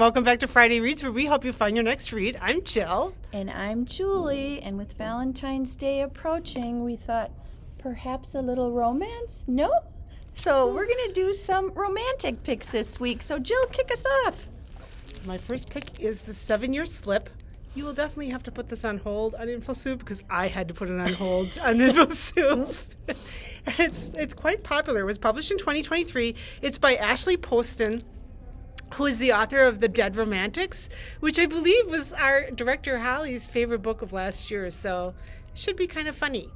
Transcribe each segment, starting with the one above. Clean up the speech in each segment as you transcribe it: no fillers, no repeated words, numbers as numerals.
welcome back to Friday Reads, where we help you find your next read. I'm Jill. And I'm Julie, and with Valentine's Day approaching, we thought perhaps a little romance? No? So we're going to do some romantic picks this week. So Jill, kick us off. My first pick is The 7-Year Slip. You will definitely have to put this on hold on InfoSoup because I had to put it on hold on InfoSoup. It's quite popular. It was published in 2023. It's by Ashley Poston, who is the author of The Dead Romantics, which I believe was our director Holly's favorite book of last year, so it should be kind of funny.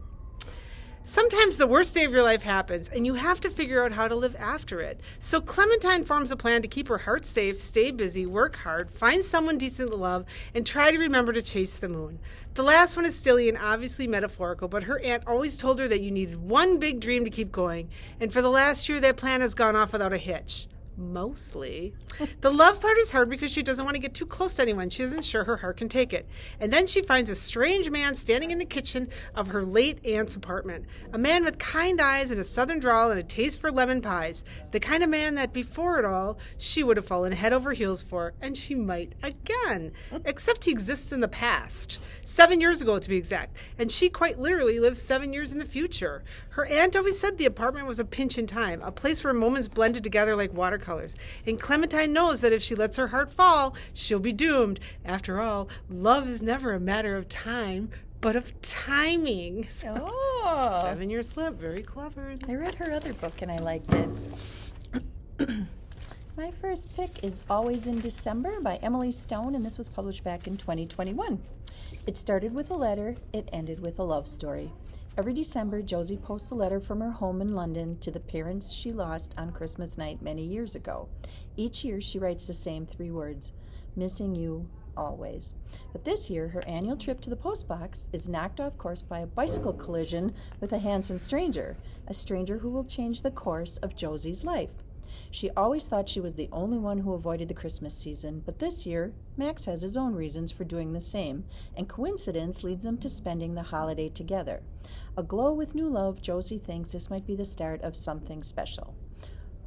Sometimes the worst day of your life happens, and you have to figure out how to live after it. So Clementine forms a plan to keep her heart safe, stay busy, work hard, find someone decent to love, and try to remember to chase the moon. The last one is silly and obviously metaphorical, but her aunt always told her that you needed one big dream to keep going, and for the last year that plan has gone off without a hitch. Mostly. The love part is hard because she doesn't want to get too close to anyone. She isn't sure her heart can take it. And then she finds a strange man standing in the kitchen of her late aunt's apartment. A man with kind eyes and a southern drawl and a taste for lemon pies. The kind of man that before it all, she would have fallen head over heels for, and she might again. Except he exists in the past. 7 years ago, to be exact. And she quite literally lives 7 years in the future. Her aunt always said the apartment was a pinch in time, a place where moments blended together like watercolors. And Clementine knows that if she lets her heart fall, she'll be doomed. After all, love is never a matter of time, but of timing. So, 7-Year Slip, very clever. I read her other book and I liked it. My first pick is Always in December by Emily Stone, and this was published back in 2021. It started with a letter, it ended with a love story. Every December, Josie posts a letter from her home in London to the parents she lost on Christmas night many years ago. Each year, she writes the same 3 words, missing you always. But this year, her annual trip to the postbox is knocked off course by a bicycle collision with a handsome stranger, a stranger who will change the course of Josie's life. She always thought she was the only one who avoided the Christmas season, but this year, Max has his own reasons for doing the same, and coincidence leads them to spending the holiday together. Aglow with new love, Josie thinks this might be the start of something special.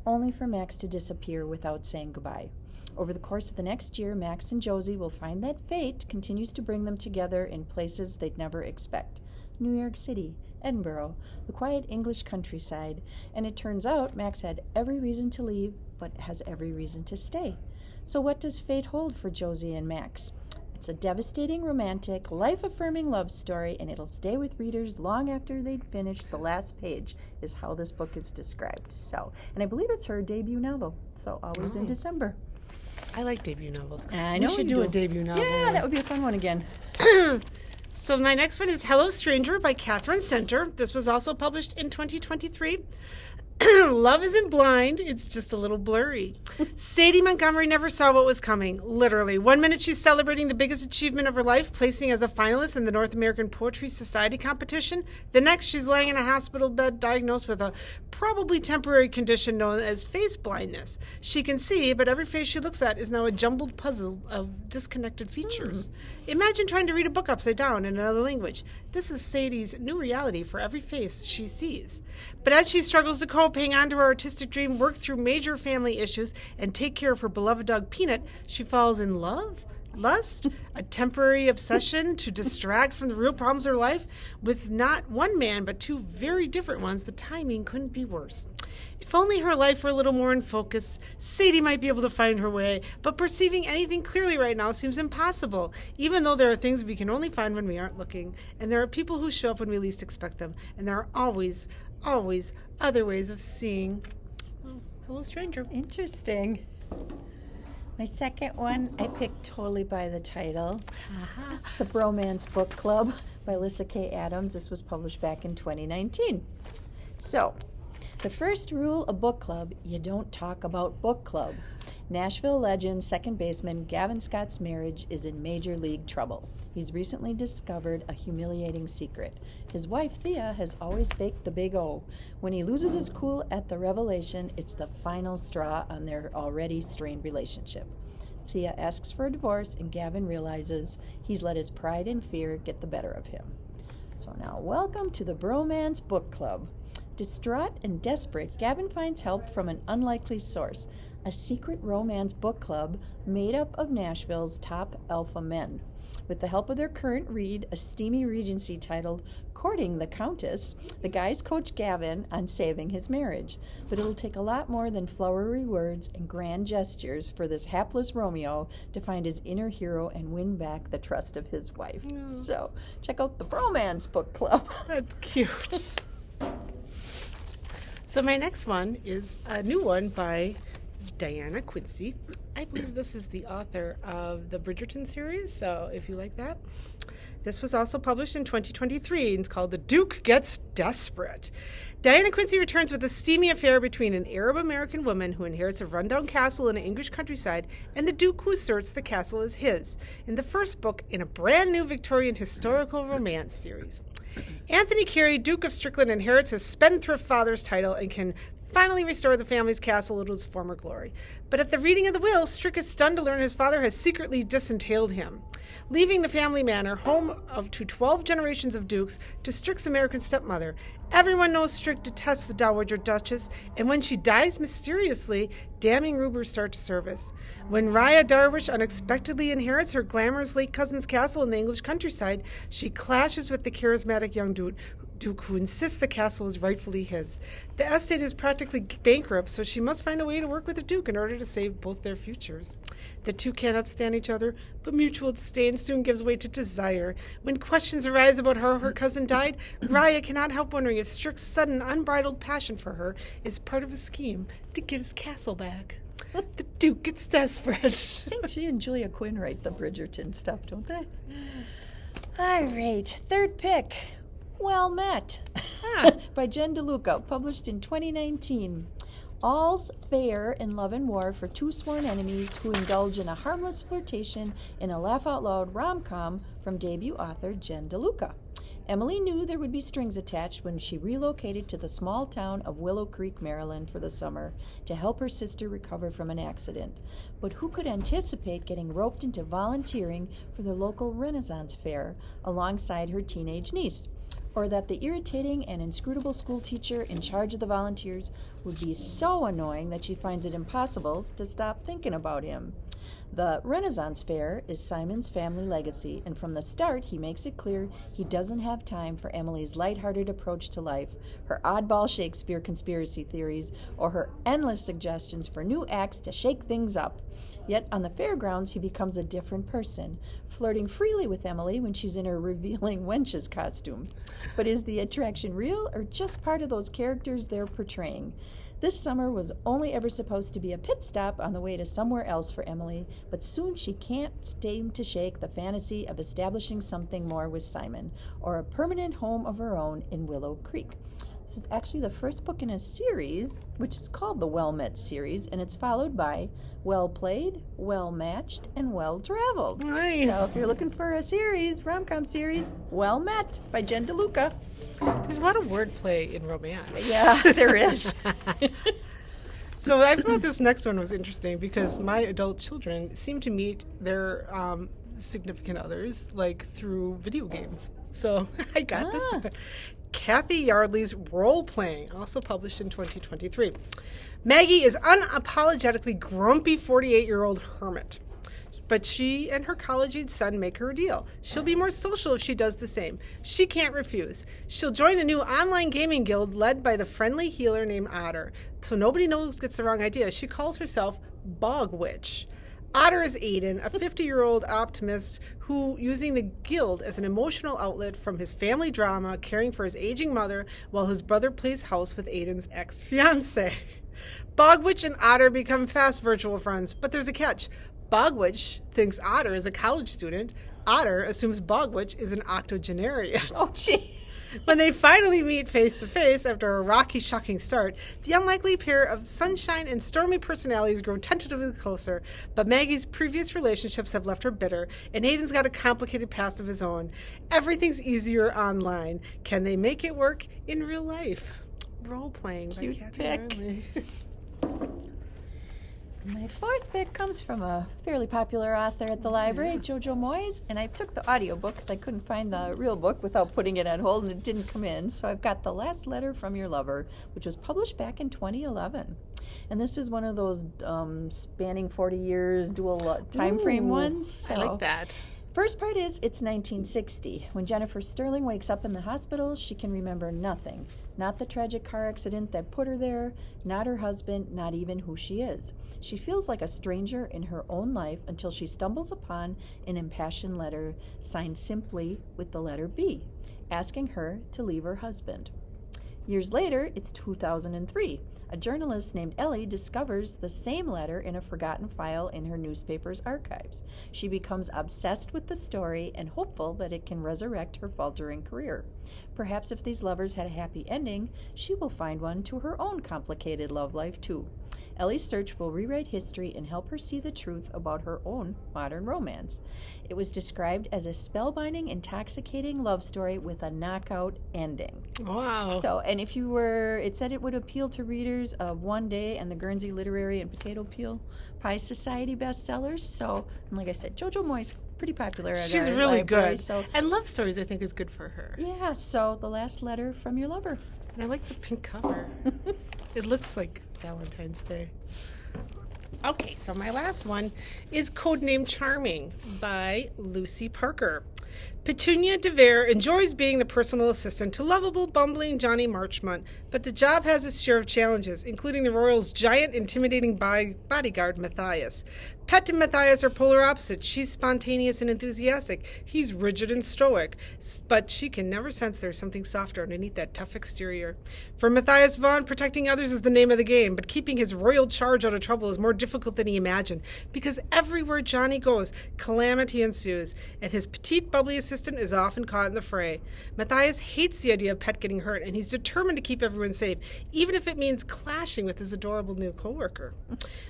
Only for Max to disappear without saying goodbye. Over the course of the next year, Max and Josie will find that fate continues to bring them together in places they'd never expect. New York City, Edinburgh, the quiet English countryside, and it turns out Max had every reason to leave, but has every reason to stay. So what does fate hold for Josie and Max? It's a devastating, romantic, life-affirming love story, and it'll stay with readers long after they'd finished the last page, is how this book is described. So, and I believe it's her debut novel, so Always in December. I like debut novels. I know we should do a debut novel. Yeah, that would be a fun one again. So my next one is Hello Stranger by Catherine Center. This was also published in 2023. Love isn't blind, it's just a little blurry. Sadie Montgomery never saw what was coming, literally. 1 minute she's celebrating the biggest achievement of her life, placing as a finalist in the North American Poetry Society competition. The next, she's laying in a hospital bed diagnosed with a probably temporary condition known as face blindness. She can see, but every face she looks at is now a jumbled puzzle of disconnected features. Imagine trying to read a book upside down in another language. This is Sadie's new reality for every face she sees. But as she struggles to cope, hang on to her artistic dream, work through major family issues, and take care of her beloved dog Peanut, she falls in love, lust, a temporary obsession to distract from the real problems of her life. With not one man, but 2 very different ones, the timing couldn't be worse. If only her life were a little more in focus, Sadie might be able to find her way, but perceiving anything clearly right now seems impossible, even though there are things we can only find when we aren't looking, and there are people who show up when we least expect them, and there are always other ways of seeing. Oh, Hello Stranger. Interesting. My second one, I picked totally by the title. The Bromance Book Club by Alyssa K. Adams. This was published back in 2019. So, the first rule of book club, you don't talk about book club. Nashville legend second baseman Gavin Scott's marriage is in major league trouble. He's recently discovered a humiliating secret. His wife, Thea, has always faked the big O. When he loses his cool at the revelation, it's the final straw on their already strained relationship. Thea asks for a divorce, and Gavin realizes he's let his pride and fear get the better of him. So now, welcome to the Bromance Book Club. Distraught and desperate, Gavin finds help from an unlikely source, a secret romance book club made up of Nashville's top alpha men. With the help of their current read, a steamy Regency titled Courting the Countess, the guys coach Gavin on saving his marriage. But it'll take a lot more than flowery words and grand gestures for this hapless Romeo to find his inner hero and win back the trust of his wife. So check out the Bromance Book Club. That's cute. So my next one is a new one by Diana Quincy. I believe this is the author of the Bridgerton series, so if you like that. This was also published in 2023 and it's called The Duke Gets Desperate. Diana Quincy returns with a steamy affair between an Arab-American woman who inherits a rundown castle in the English countryside and the Duke who asserts the castle is his, in the first book in a brand new Victorian historical romance series. Anthony Carey, Duke of Strickland, inherits his spendthrift father's title and can finally restore the family's castle to its former glory. But at the reading of the will, Strick is stunned to learn his father has secretly disentailed him, leaving the family manor, home to 12 generations of dukes, to Strick's American stepmother. Everyone knows Strick detests the Dowager Duchess, and when she dies mysteriously, damning rumors start to surface. When Raya Darwish unexpectedly inherits her glamorous late cousin's castle in the English countryside, she clashes with the charismatic young Duke who insists the castle is rightfully his. The estate is practically bankrupt, so she must find a way to work with the Duke in order to save both their futures. The two cannot stand each other, but mutual disdain soon gives way to desire. When questions arise about how her cousin died, Raya cannot help wondering if Strick's sudden, unbridled passion for her is part of a scheme to get his castle back. The Duke gets desperate. I think she and Julia Quinn write the Bridgerton stuff, don't they? All right, third pick. Well Met by Jen DeLuca, published in 2019. All's fair in love and war for two sworn enemies who indulge in a harmless flirtation in a laugh-out-loud rom-com from debut author Jen DeLuca. Emily knew there would be strings attached when she relocated to the small town of Willow Creek, Maryland for the summer to help her sister recover from an accident. But who could anticipate getting roped into volunteering for the local Renaissance fair alongside her teenage niece? Or that the irritating and inscrutable school teacher in charge of the volunteers would be so annoying that she finds it impossible to stop thinking about him. The Renaissance Fair is Simon's family legacy, and from the start he makes it clear he doesn't have time for Emily's lighthearted approach to life, her oddball Shakespeare conspiracy theories, or her endless suggestions for new acts to shake things up. Yet on the fairgrounds he becomes a different person, flirting freely with Emily when she's in her revealing wench's costume. But is the attraction real or just part of those characters they're portraying? This summer was only ever supposed to be a pit stop on the way to somewhere else for Emily, but soon she can't seem to shake the fantasy of establishing something more with Simon, or a permanent home of her own in Willow Creek. This is actually the first book in a series, which is called the Well Met series, and it's followed by Well Played, Well Matched, and Well Traveled. Nice. So if you're looking for a series, rom-com series, Well Met by Jen DeLuca. There's a lot of wordplay in romance. Yeah, there is. So I thought this next one was interesting because my adult children seem to meet their significant others like through video games. So I got this. Kathy Yardley's Role Playing, also published in 2023. Maggie is unapologetically grumpy 48-year-old hermit. But she and her college-age son make her a deal. She'll be more social if she does the same. She can't refuse. She'll join a new online gaming guild led by the friendly healer named Otter. So nobody gets the wrong idea. She calls herself Bog Witch. Otter is Aiden, a 50-year-old optimist who, using the guild as an emotional outlet from his family drama, caring for his aging mother while his brother plays house with Aiden's ex-fiancée. Bogwitch and Otter become fast virtual friends, but there's a catch. Bogwitch thinks Otter is a college student. Otter assumes Bogwitch is an octogenarian. Oh, gee. When they finally meet face-to-face after a rocky, shocking start, the unlikely pair of sunshine and stormy personalities grow tentatively closer, but Maggie's previous relationships have left her bitter, and Aiden's got a complicated past of his own. Everything's easier online. Can they make it work in real life? Role-playing by Cute Kathy pick. Yardley. My fourth pick comes from a fairly popular author at the library, Jojo Moyes, and I took the audiobook because I couldn't find the real book without putting it on hold, and it didn't come in. So I've got The Last Letter from Your Lover, which was published back in 2011. And this is one of those spanning 40 years dual time frame ones. So I like that. First part is it's 1960. When Jennifer Sterling wakes up in the hospital, she can remember nothing. Not the tragic car accident that put her there, not her husband, not even who she is. She feels like a stranger in her own life until she stumbles upon an impassioned letter signed simply with the letter B, asking her to leave her husband. Years later, it's 2003. A journalist named Ellie discovers the same letter in a forgotten file in her newspaper's archives. She becomes obsessed with the story and hopeful that it can resurrect her faltering career. Perhaps if these lovers had a happy ending, she will find one to her own complicated love life too. Ellie's search will rewrite history and help her see the truth about her own modern romance. It was described as a spellbinding, intoxicating love story with a knockout ending. Wow. So, and if you were, it said it would appeal to readers of One Day and the Guernsey Literary and Potato Pie Society bestsellers. So, and like I said, Jojo Moyes, pretty popular at She's our really library, good. So, And love stories, I think, is good for her. yeah, so The Last Letter from Your Lover. And I like the pink cover. It looks like Valentine's Day. Okay, so my last one is Codename Charming by Lucy Parker. Petunia DeVere enjoys being the personal assistant to lovable, bumbling Johnny Marchmont, but the job has its share of challenges, including the royal's giant, intimidating bodyguard, Matthias. Pet and Matthias are polar opposites. She's spontaneous and enthusiastic. He's rigid and stoic, but she can never sense there's something softer underneath that tough exterior. For Matthias Vaughn, protecting others is the name of the game, but keeping his royal charge out of trouble is more difficult than he imagined, because everywhere Johnny goes, calamity ensues, and his petite, bubbly assistant is often caught in the fray. Matthias hates the idea of Pet getting hurt, and he's determined to keep everyone safe, even if it means clashing with his adorable new co-worker.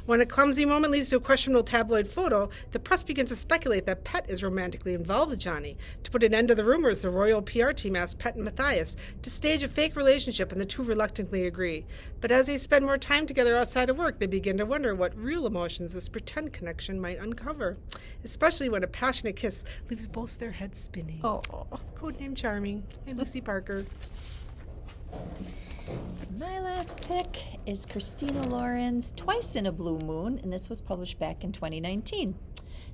When a clumsy moment leads to a questionable tabloid photo, the press begins to speculate that Pet is romantically involved with Johnny. To put an end to the rumors, the royal PR team asked Pet and Matthias to stage a fake relationship, and the two reluctantly agree. But as they spend more time together outside of work, they begin to wonder what real emotions this pretend connection might uncover, especially when a passionate kiss leaves both their heads spinning. Oh. Codename Charming by Lucy Parker. My last pick is Christina Lauren's Twice in a Blue Moon, and this was published back in 2019.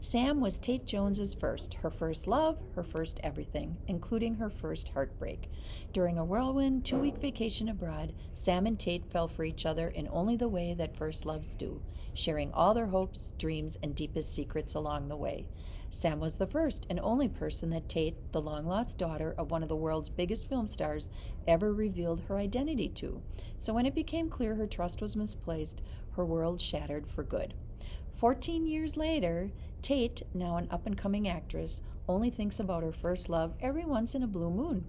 Sam was Tate Jones's first, her first love, her first everything, including her first heartbreak. During a whirlwind 2-week vacation abroad, Sam and Tate fell for each other in only the way that first loves do, sharing all their hopes, dreams, and deepest secrets along the way. Sam was the first and only person that Tate, the long-lost daughter of one of the world's biggest film stars, ever revealed her identity to. So when it became clear her trust was misplaced, her world shattered for good. 14 years later, Tate, now an up-and-coming actress, only thinks about her first love every once in a blue moon.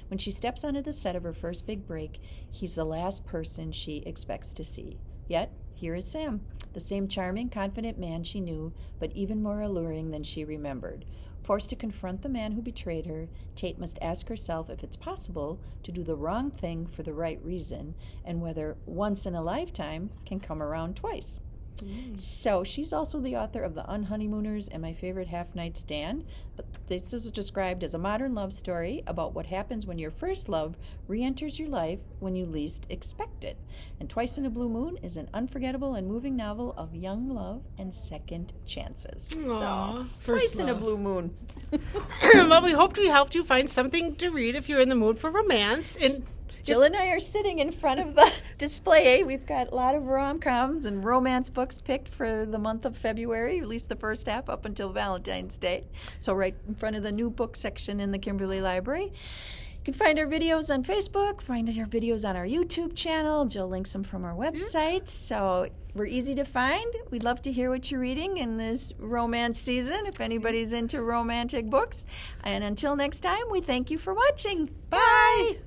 When she steps onto the set of her first big break, he's the last person she expects to see. Yet, here is Sam, the same charming, confident man she knew, but even more alluring than she remembered. Forced to confront the man who betrayed her, Tate must ask herself if it's possible to do the wrong thing for the right reason, and whether once in a lifetime can come around twice. So she's also the author of The Unhoneymooners and My Favorite Half-Night Stand. But this is described as a modern love story about what happens when your first love re-enters your life when you least expect it. And Twice in a Blue Moon is an unforgettable and moving novel of young love and second chances. Aww, So, first Twice in a love. Blue Moon. Well, we hoped we helped you find something to read if you're in the mood for romance. And Jill and I are sitting in front of the display. We've got a lot of rom-coms and romance books picked for the month of February, at least the first half up until Valentine's Day. So right in front of the new book section in the Kimberly Library. You can find our videos on Facebook, find our videos on our YouTube channel. Jill links them from our website. So we're easy to find. We'd love to hear what you're reading in this romance season, if anybody's into romantic books. And until next time, we thank you for watching. Bye!